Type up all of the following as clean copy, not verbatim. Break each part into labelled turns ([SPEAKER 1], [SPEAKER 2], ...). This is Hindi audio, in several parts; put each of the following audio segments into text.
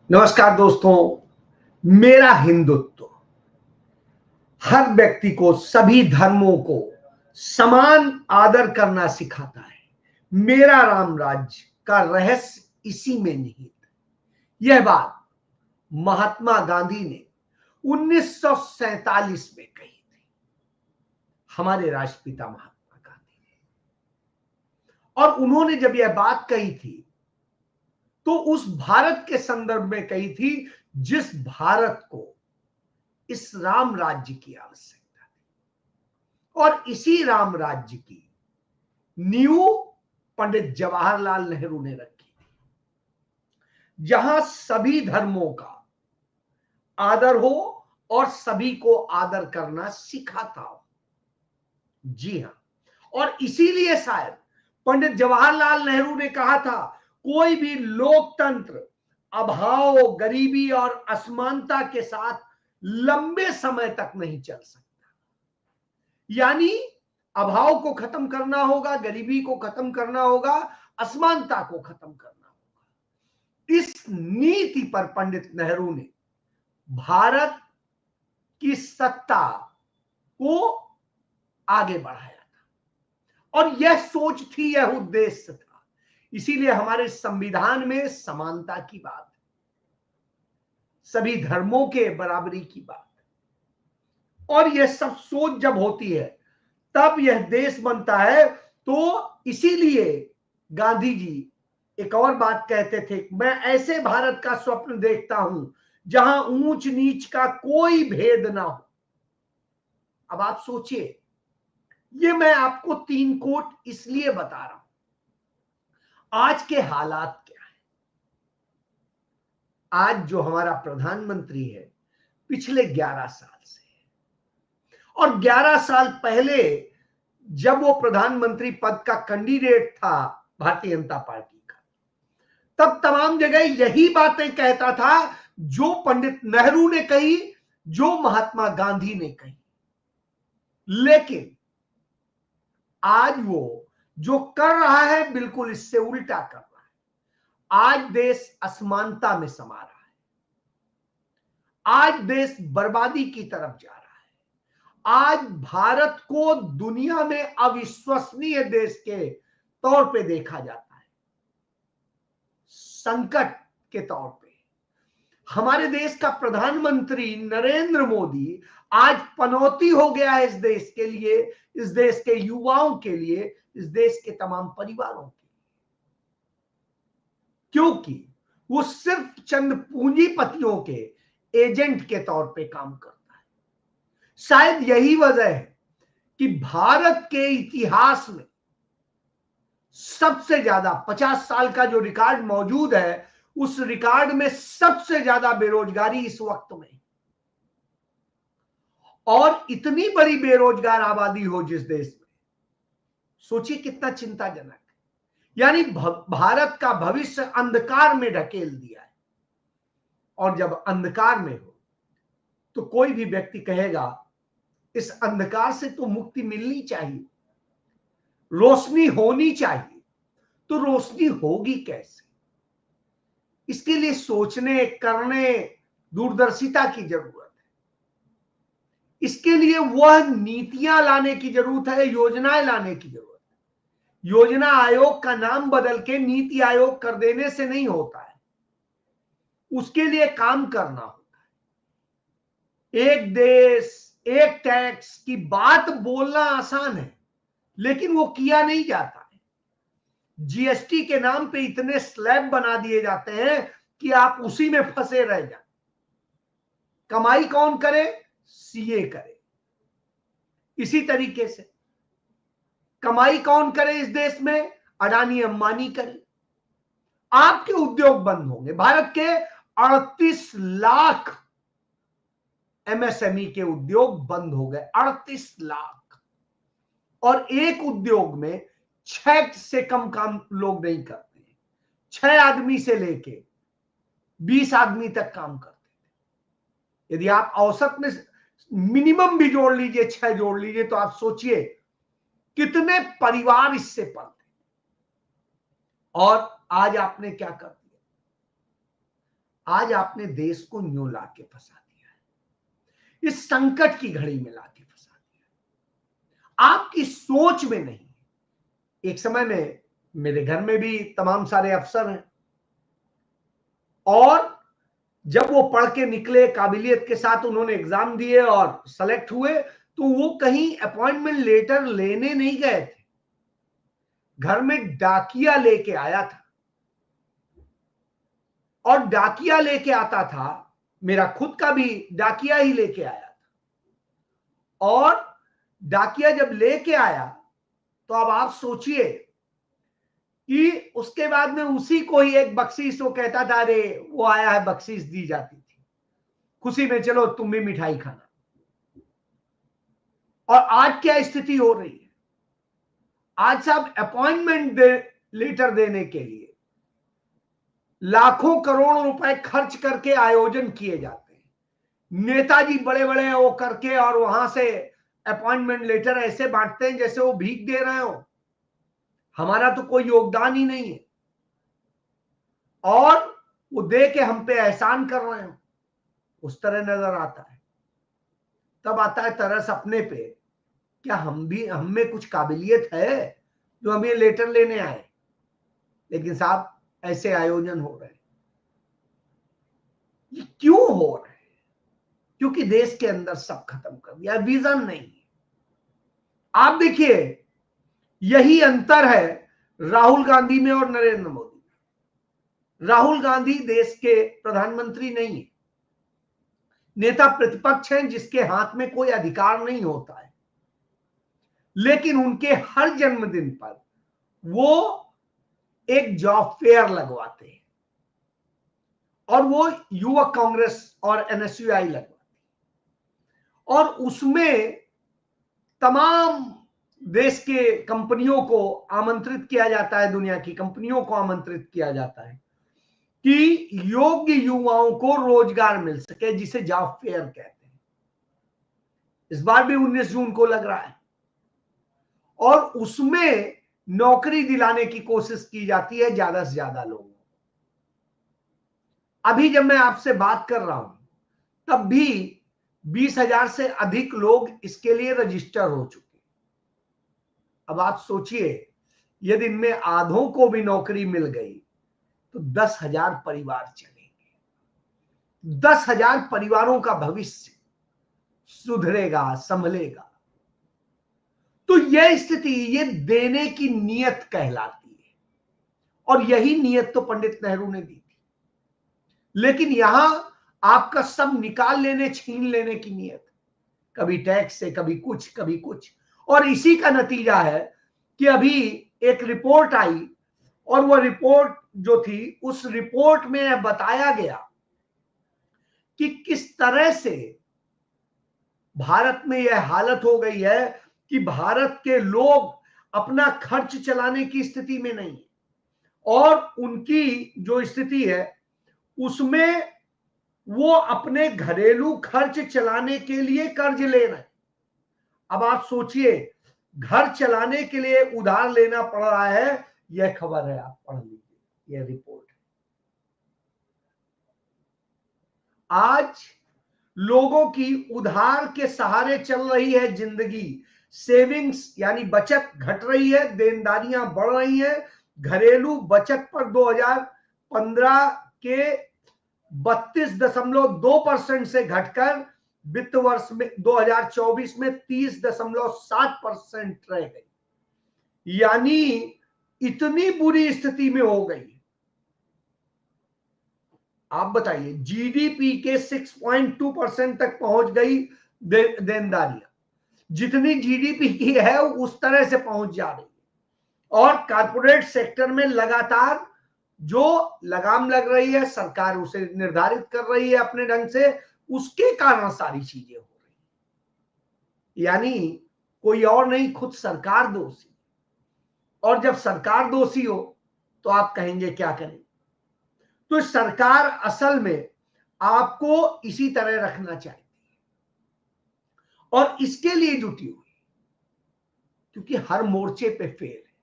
[SPEAKER 1] नमस्कार दोस्तों। मेरा हिंदुत्व हर व्यक्ति को, सभी धर्मों को समान आदर करना सिखाता है। मेरा राम राज्य का रहस्य इसी में निहित है। यह बात महात्मा गांधी ने 1947 में कही थी। हमारे राष्ट्रपिता महात्मा गांधी ने, और उन्होंने जब यह बात कही थी तो उस भारत के संदर्भ में कही थी जिस भारत को इस राम राज्य की आवश्यकता थी। और इसी राम राज्य की नींव पंडित जवाहरलाल नेहरू ने रखी थी, जहां सभी धर्मों का आदर हो और सभी को आदर करना सिखाता हो। जी हां, और इसीलिए शायद पंडित जवाहरलाल नेहरू ने कहा था, कोई भी लोकतंत्र अभाव, गरीबी और असमानता के साथ लंबे समय तक नहीं चल सकता। यानी अभाव को खत्म करना होगा, गरीबी को खत्म करना होगा, असमानता को खत्म करना होगा। इस नीति पर पंडित नेहरू ने भारत की सत्ता को आगे बढ़ाया था, और यह सोच थी, यह उद्देश्य था। इसीलिए हमारे संविधान में समानता की बात है, सभी धर्मों के बराबरी की बात है। और यह सब सोच जब होती है तब यह देश बनता है। तो इसीलिए गांधी जी एक और बात कहते थे, मैं ऐसे भारत का स्वप्न देखता हूं जहां ऊंच नीच का कोई भेद ना हो। अब आप सोचिए, ये मैं आपको 3 कोट इसलिए बता रहा हूं। आज के हालात क्या है? आज जो हमारा प्रधानमंत्री है, पिछले 11 साल से है, और 11 साल पहले जब वो प्रधानमंत्री पद का कैंडिडेट था भारतीय जनता पार्टी का, तब तमाम जगह यही बातें कहता था जो पंडित नेहरू ने कही, जो महात्मा गांधी ने कही। लेकिन आज वो जो कर रहा है बिल्कुल इससे उल्टा कर रहा है। आज देश असमानता में समा रहा है, आज देश बर्बादी की तरफ जा रहा है। आज भारत को दुनिया में अविश्वसनीय देश के तौर पे देखा जाता है, संकट के तौर पे। हमारे देश का प्रधानमंत्री नरेंद्र मोदी आज पनौती हो गया है इस देश के लिए, इस देश के युवाओं के लिए, इस देश के तमाम परिवारों के लिए, क्योंकि वो सिर्फ चंद पूंजीपतियों के एजेंट के तौर पे काम करता है। शायद यही वजह है कि भारत के इतिहास में सबसे ज्यादा 50 साल का जो रिकॉर्ड मौजूद है, उस रिकॉर्ड में सबसे ज्यादा बेरोजगारी इस वक्त में, और इतनी बड़ी बेरोजगार आबादी हो जिस देश में, सोचिए कितना चिंताजनक है। यानी भारत का भविष्य अंधकार में ढकेल दिया है। और जब अंधकार में हो तो कोई भी व्यक्ति कहेगा इस अंधकार से तो मुक्ति मिलनी चाहिए, रोशनी होनी चाहिए। तो रोशनी होगी कैसे? इसके लिए सोचने, करने, दूरदर्शिता की जरूरत है। इसके लिए वह नीतियां लाने की जरूरत है, योजनाएं लाने की जरूरत है। योजना आयोग का नाम बदल के नीति आयोग कर देने से नहीं होता है, उसके लिए काम करना होता है। एक देश एक टैक्स की बात बोलना आसान है, लेकिन वो किया नहीं जाता है। जीएसटी के नाम पे इतने स्लैब बना दिए जाते हैं कि आप उसी में फंसे रह जाए। कमाई कौन करे? सीए करे। इसी तरीके से कमाई कौन करे इस देश में? अडानी अंबानी करे। आपके उद्योग बंद होंगे। भारत के 38 लाख एमएसएमई के उद्योग बंद हो गए, 38 लाख। और एक उद्योग में 6 से कम काम लोग नहीं करते हैं। 6 आदमी से लेके 20 आदमी तक काम करते थे। यदि आप औसत में मिनिमम भी जोड़ लीजिए, 6 जोड़ लीजिए, तो आप सोचिए कितने परिवार इससे पलते। और आज आपने क्या कर दिया? आज आपने देश को न्यू ला के फंसा दिया है, इस संकट की घड़ी में ला के फंसा दिया, आपकी सोच में नहीं। एक समय में मेरे घर में भी तमाम सारे अफसर हैं, और जब वो पढ़ के निकले, काबिलियत के साथ उन्होंने एग्जाम दिए और सेलेक्ट हुए, तो वो कहीं अपॉइंटमेंट लेटर लेने नहीं गए थे, घर में डाकिया लेके आया था। और डाकिया लेके आता था, मेरा खुद का भी डाकिया ही लेके आया था। और डाकिया जब लेके आया, तो अब आप सोचिए कि उसके बाद में उसी को ही एक बख्शीश वो कहता था, अरे वो आया है, बख्शीश दी जाती थी खुशी में, चलो तुम भी मिठाई खाना। और आज क्या स्थिति हो रही है? आज साहब अपॉइंटमेंट लेटर देने के लिए लाखों करोड़ों रुपए खर्च करके आयोजन किए जाते हैं, नेताजी बड़े बड़े वो करके, और वहां से अपॉइंटमेंट लेटर ऐसे बांटते हैं जैसे वो भीख दे रहे हो, हमारा तो कोई योगदान ही नहीं है, और वो दे के हम पे एहसान कर रहे हो, उस तरह नजर आता है। तब आता है तरस अपने पे, क्या हम में कुछ काबिलियत है जो हम ये लेटर लेने आए? लेकिन साहब ऐसे आयोजन हो रहे हैं, ये क्यों हो रहे हैं? क्योंकि देश के अंदर सब खत्म कर दिया, विजन नहीं है। आप देखिए, यही अंतर है राहुल गांधी में और नरेंद्र मोदी में। राहुल गांधी देश के प्रधानमंत्री नहीं है, नेता प्रतिपक्ष हैं जिसके हाथ में कोई अधिकार नहीं होता है, लेकिन उनके हर जन्मदिन पर वो एक जॉब फेयर लगवाते हैं, और वो युवक कांग्रेस और एनएसयूआई लगवाते हैं, और उसमें तमाम देश के कंपनियों को आमंत्रित किया जाता है, दुनिया की कंपनियों को आमंत्रित किया जाता है कि योग्य युवाओं को रोजगार मिल सके, जिसे जॉब फेयर कहते हैं। इस बार भी 19 जून को लग रहा है, और उसमें नौकरी दिलाने की कोशिश की जाती है ज्यादा से ज्यादा लोगों को। अभी जब मैं आपसे बात कर रहा हूं, तब भी 20,000 से अधिक लोग इसके लिए रजिस्टर हो चुके। अब आप सोचिए, यदि इनमें आधों को भी नौकरी मिल गई तो 10,000 परिवार चलेंगे, 10,000 परिवारों का भविष्य सुधरेगा, संभलेगा। तो यह स्थिति, ये देने की नियत कहलाती है, और यही नियत तो पंडित नेहरू ने दी थी। लेकिन यहां आपका सब निकाल लेने, छीन लेने की नियत, कभी टैक्स से, कभी कुछ, कभी कुछ। और इसी का नतीजा है कि अभी एक रिपोर्ट आई, और वह रिपोर्ट जो थी, उस रिपोर्ट में बताया गया कि किस तरह से भारत में यह हालत हो गई है कि भारत के लोग अपना खर्च चलाने की स्थिति में नहीं, और उनकी जो स्थिति है उसमें वो अपने घरेलू खर्च चलाने के लिए कर्ज ले रहे हैं। अब आप सोचिए, घर चलाने के लिए उधार लेना पड़ रहा है। यह खबर है, आप पढ़ लीजिए, यह रिपोर्ट है। आज लोगों की उधार के सहारे चल रही है जिंदगी, सेविंग्स यानी बचत घट रही है, देनदारियां बढ़ रही हैं। घरेलू बचत पर 2015 के 32.2% से घटकर वित्त वर्ष में 2024 में 30.7% रह गई, यानी इतनी बुरी स्थिति में हो गई। आप बताइए, जीडीपी के 6.2% तक पहुंच गई देनदारियां, जितनी जीडीपी की है उस तरह से पहुंच जा रही है। और कारपोरेट सेक्टर में लगातार जो लगाम लग रही है, सरकार उसे निर्धारित कर रही है अपने ढंग से, उसके कारण सारी चीजें हो रही, यानी कोई और नहीं, खुद सरकार दोषी। और जब सरकार दोषी हो तो आप कहेंगे क्या करें? तो सरकार असल में आपको इसी तरह रखना चाहती है, और इसके लिए जुटी हुई, क्योंकि हर मोर्चे पे फेल है।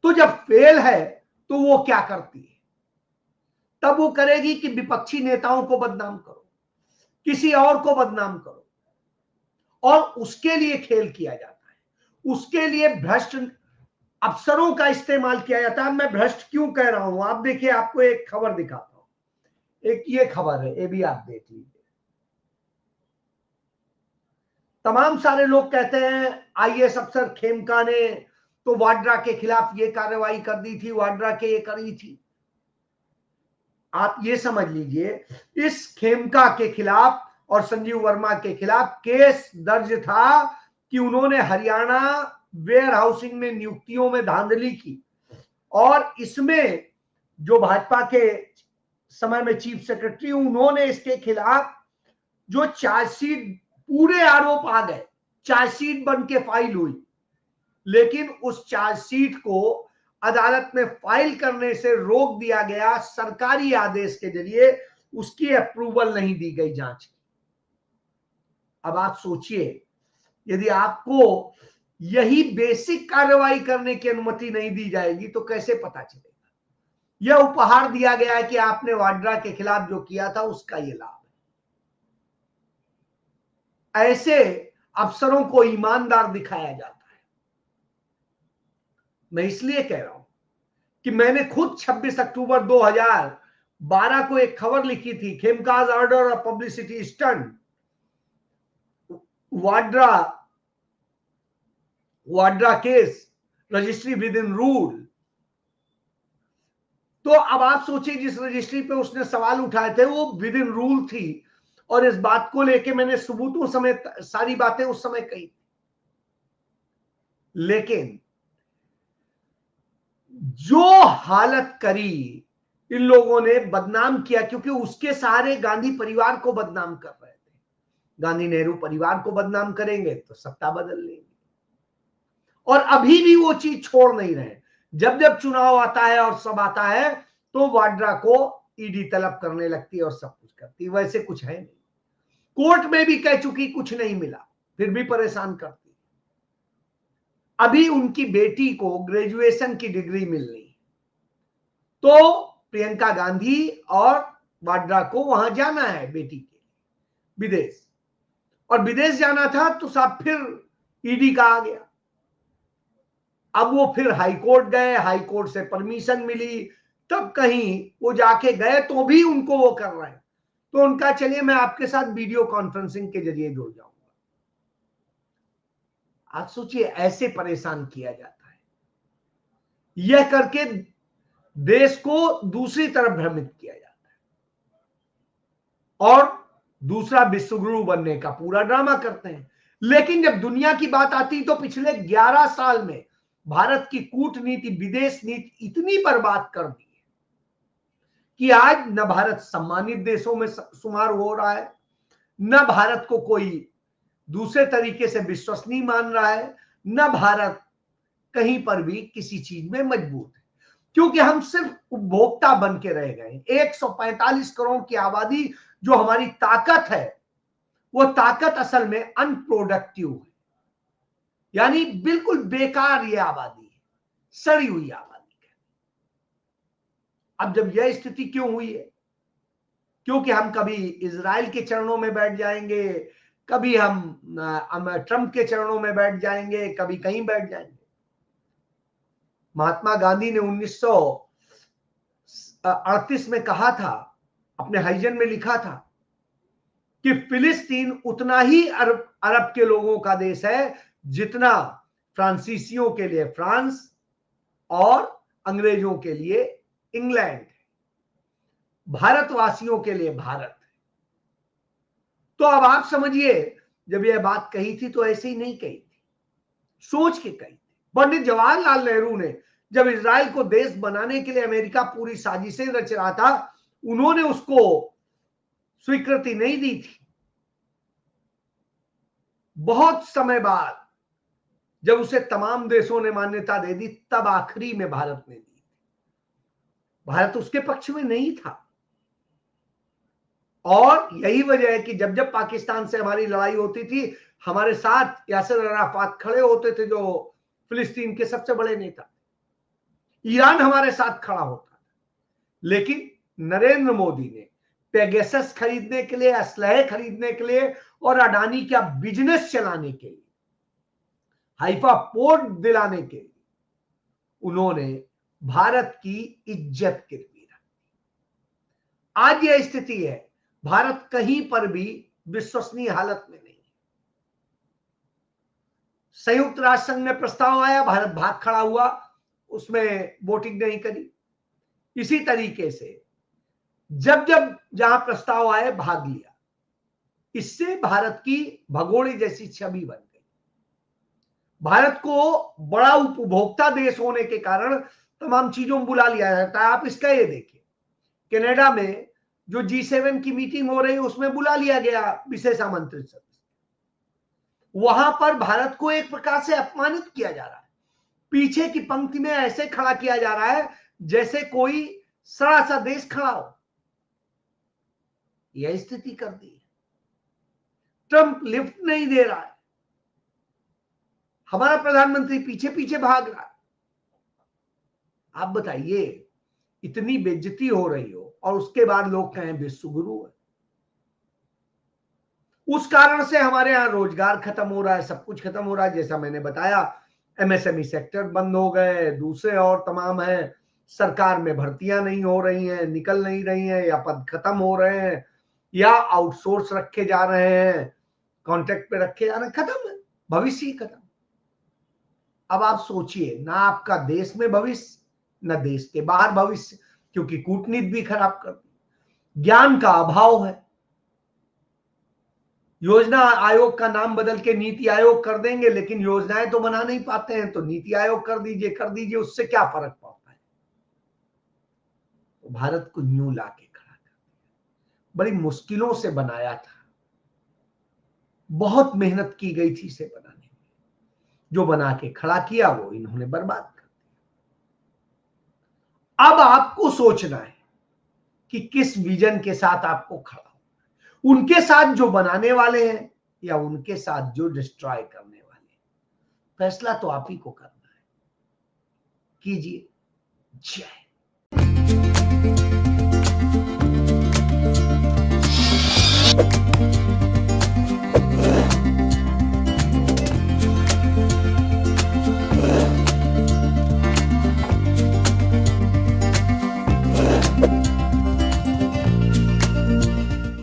[SPEAKER 1] तो जब फेल है तो वो क्या करती है? तब वो करेगी कि विपक्षी नेताओं को बदनाम करो, किसी और को बदनाम करो, और उसके लिए खेल किया जाता है, उसके लिए भ्रष्ट अफसरों का इस्तेमाल किया जाता है। मैं भ्रष्ट क्यों कह रहा हूं, आप देखिए, आपको एक खबर दिखाता हूं। एक ये खबर है, ये भी आप देख लीजिए। तमाम सारे लोग कहते हैं आईएएस अफसर खेमका ने तो वाड्रा के खिलाफ ये कार्रवाई कर दी थी, वाड्रा के ये करी थी। आप ये समझ लीजिए, इस खेमका के खिलाफ और संजीव वर्मा के खिलाफ केस दर्ज था कि उन्होंने हरियाणा वेयर हाउसिंग में नियुक्तियों में धांधली की, और इसमें जो भाजपा के समय में चीफ सेक्रेटरी, उन्होंने इसके खिलाफ जो चार्जशीट, पूरे आरोप आ गए, चार्जशीट बन के फाइल हुई, लेकिन उस चार्जशीट को अदालत में फाइल करने से रोक दिया गया सरकारी आदेश के जरिए, उसकी अप्रूवल नहीं दी गई जांच की। अब आप सोचिए, यदि आपको यही बेसिक कार्रवाई करने की अनुमति नहीं दी जाएगी तो कैसे पता चलेगा? यह उपहार दिया गया है कि आपने वाड्रा के खिलाफ जो किया था उसका यह लाभ है। ऐसे अफसरों को ईमानदार दिखाया जाता है। मैं इसलिए कह रहा हूं कि मैंने खुद 26 अक्टूबर 2012 को एक खबर लिखी थी, Khemka's order of publicity stunt, Vadra case registry within rule. तो अब आप सोचिए, जिस रजिस्ट्री पे उसने सवाल उठाए थे वो विद इन रूल थी, और इस बात को लेके मैंने सबूतों समेत सारी बातें उस समय कही। लेकिन जो हालत करी इन लोगों ने, बदनाम किया, क्योंकि उसके सहारे गांधी परिवार को बदनाम कर रहे थे। गांधी नेहरू परिवार को बदनाम करेंगे तो सत्ता बदल लेंगे, और अभी भी वो चीज छोड़ नहीं रहे। जब जब चुनाव आता है और सब आता है तो वाड्रा को ईडी तलब करने लगती है और सब कुछ करती है। वैसे कुछ है नहीं, कोर्ट में भी कह चुकी, कुछ नहीं मिला, फिर भी परेशान करती। अभी उनकी बेटी को ग्रेजुएशन की डिग्री मिलनी, तो प्रियंका गांधी और वाड्रा को वहां जाना है बेटी के विदेश, और विदेश जाना था तो साहब फिर ईडी का आ गया। अब वो फिर हाई कोर्ट गए, हाई कोर्ट से परमिशन मिली, तब कहीं वो जाके गए तो भी उनको वो कर रहे हैं। तो उनका, चलिए मैं आपके साथ वीडियो कॉन्फ्रेंसिंग के जरिए जुड़ जाऊंगा। आप सोचिए, ऐसे परेशान किया जाता है, यह करके देश को दूसरी तरफ भ्रमित किया जाता है, और दूसरा विश्वगुरु बनने का पूरा ड्रामा करते हैं। लेकिन जब दुनिया की बात आती तो पिछले 11 साल में भारत की कूटनीति, विदेश नीति इतनी बर्बाद कर दी है कि आज न भारत सम्मानित देशों में शुमार हो रहा है, न भारत को कोई दूसरे तरीके से विश्वसनीय मान रहा है, न भारत कहीं पर भी किसी चीज में मजबूत है, क्योंकि हम सिर्फ उपभोक्ता बन के रह गए। 145 करोड़ की आबादी, जो हमारी ताकत है, वो ताकत असल में अनप्रोडक्टिव है, यानी बिल्कुल बेकार ये आबादी है, सड़ी हुई आबादी है। अब जब यह स्थिति क्यों हुई है? क्योंकि हम कभी इजराइल के चरणों में बैठ जाएंगे, कभी हम ट्रंप के चरणों में बैठ जाएंगे, कभी कहीं बैठ जाएंगे। महात्मा गांधी ने 1938 में कहा था, अपने हाइजन में लिखा था कि फिलिस्तीन उतना ही अरब के लोगों का देश है जितना फ्रांसीसियों के लिए फ्रांस और अंग्रेजों के लिए इंग्लैंड है, भारतवासियों के लिए भारत है। तो अब आप समझिए, जब यह बात कही थी तो ऐसे ही नहीं कही थी, सोच के कही थी। पंडित जवाहरलाल नेहरू ने जब इजराइल को देश बनाने के लिए अमेरिका पूरी साजिशें रच रहा था, उन्होंने उसको स्वीकृति नहीं दी थी। बहुत समय बाद जब उसे तमाम देशों ने मान्यता दे दी, तब आखिरी में भारत ने दी। भारत उसके पक्ष में नहीं था, और यही वजह है कि जब जब पाकिस्तान से हमारी लड़ाई होती थी, हमारे साथ यासिर अराफात खड़े होते थे, जो फिलिस्तीन के सबसे बड़े नेता। ईरान हमारे साथ खड़ा होता था, लेकिन नरेंद्र मोदी ने पेगासस खरीदने के लिए, असलहे खरीदने के लिए और अडानी का बिजनेस चलाने के लिए, हाइफा पोर्ट दिलाने के लिए उन्होंने भारत की इज्जत गिरवी रखी। आज यह स्थिति है, भारत कहीं पर भी विश्वसनीय हालत में नहीं है। संयुक्त राष्ट्र संघ में प्रस्ताव आया, भारत भाग खड़ा हुआ, उसमें वोटिंग नहीं करी। इसी तरीके से जब जब जहां प्रस्ताव आए भाग लिया। इससे भारत की भगोड़े जैसी छवि बन गई। भारत को बड़ा उपभोक्ता देश होने के कारण तमाम चीजों में बुला लिया जाता है। आप इसका ये देखिए, कनाडा में जो G7 की मीटिंग हो रही है उसमें बुला लिया गया विशेष आमंत्रित सदस्य। वहां पर भारत को एक प्रकार से अपमानित किया जा रहा है। पीछे की पंक्ति में ऐसे खड़ा किया जा रहा है जैसे कोई सड़ा सा देश खड़ा हो। यह स्थिति कर दी है। ट्रंप लिफ्ट नहीं दे रहा है, हमारा प्रधानमंत्री पीछे पीछे भाग रहा है। आप बताइए, इतनी बेइज्जती हो रही हो और उसके बाद लोग कहें विश्व गुरु है। उस कारण से हमारे यहां रोजगार खत्म हो रहा है, सब कुछ खत्म हो रहा है। जैसा मैंने बताया, MSME सेक्टर बंद हो गए, दूसरे और तमाम है, सरकार में भर्तियां नहीं हो रही हैं, निकल नहीं रही हैं, या पद खत्म हो रहे हैं, या आउटसोर्स रखे जा रहे हैं, कॉन्ट्रैक्ट पे रखे जा रहे हैं, खत्म है, भविष्य ही खत्म। अब आप सोचिए, ना आपका देश में भविष्य, ना देश के बाहर भविष्य, क्योंकि कूटनीति भी खराब कर दी, ज्ञान का अभाव है। योजना आयोग का नाम बदल के नीति आयोग कर देंगे, लेकिन योजनाएं तो बना नहीं पाते हैं, तो नीति आयोग कर दीजिए, उससे क्या फर्क पड़ता है। तो भारत को न्यू ला के खड़ा कर दिया, बड़ी मुश्किलों से बनाया था, बहुत मेहनत की गई थी इसे बनाने में, जो बना के खड़ा किया वो इन्होंने बर्बाद कर दिया। अब आपको सोचना है कि किस विजन के साथ आपको खड़ा, उनके साथ जो बनाने वाले हैं या उनके साथ जो डिस्ट्रॉय करने वाले हैं। फैसला तो आप ही को करना है। कीजिए। जय